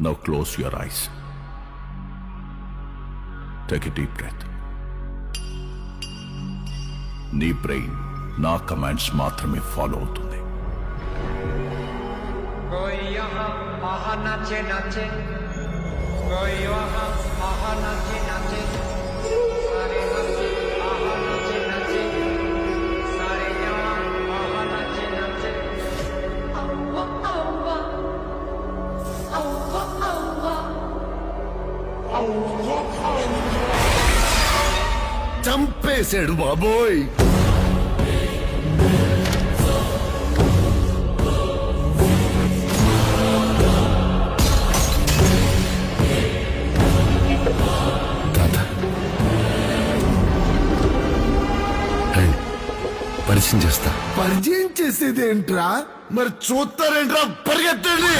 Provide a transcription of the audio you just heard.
Now close your eyes. Take a deep breath. నీ brain నా commands మాత్రమే follow అవుతుంది. कोई यहाँ आहा नाचे नाचे, कोई वहाँ आहा नाचे नाचे, सारे नाचे आहा नाचे नाचे, सारे यहाँ आहा नाचे नाचे. Aua, aua, aua, aua, చంపేశాడు బాబోయ్. పరిచయం చేస్తా. పరిచయం చేసేదేంట్రా? మరి చూస్తారేంట్రా? పరిగెత్తండి.